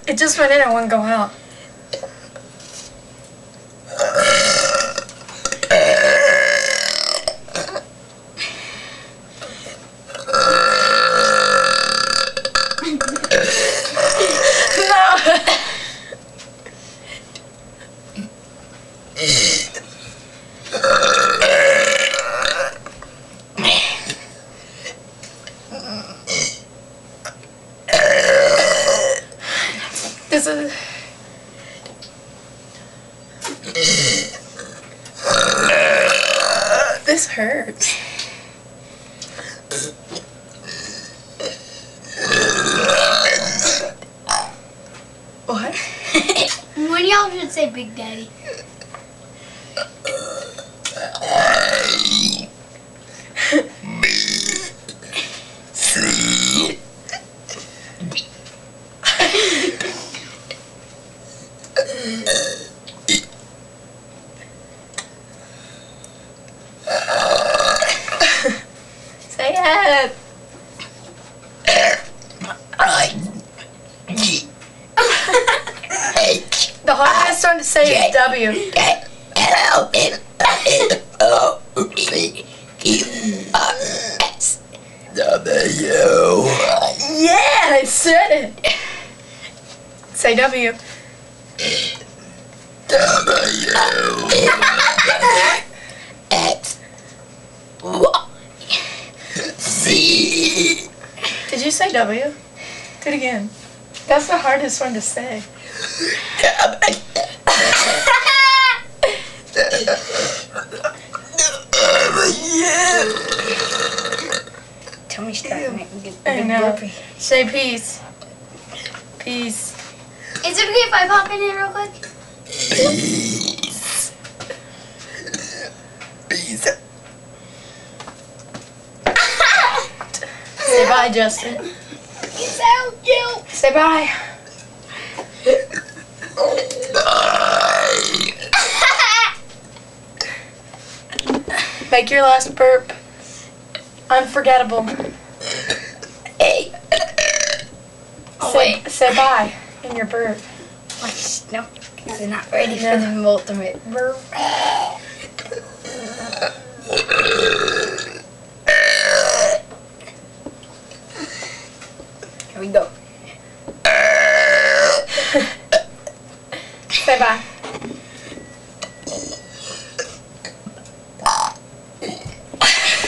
It just went in and wouldn't go out. This is... This hurts. What? When y'all should say Big Daddy. Say it. The hardest one to say is W. Yeah, I said it. Say W. Did you say W? Do it again. That's the hardest one to say. Tell me starting to get I know. burpy. Say peace. Peace. Is it okay if I pop in here real quick? Peace. Peace. Say bye, Justin. You so cute. Say bye. Bye. Make your last burp unforgettable. Hey. Say bye in your burp. No, they're not ready for the ultimate burp. Here we go.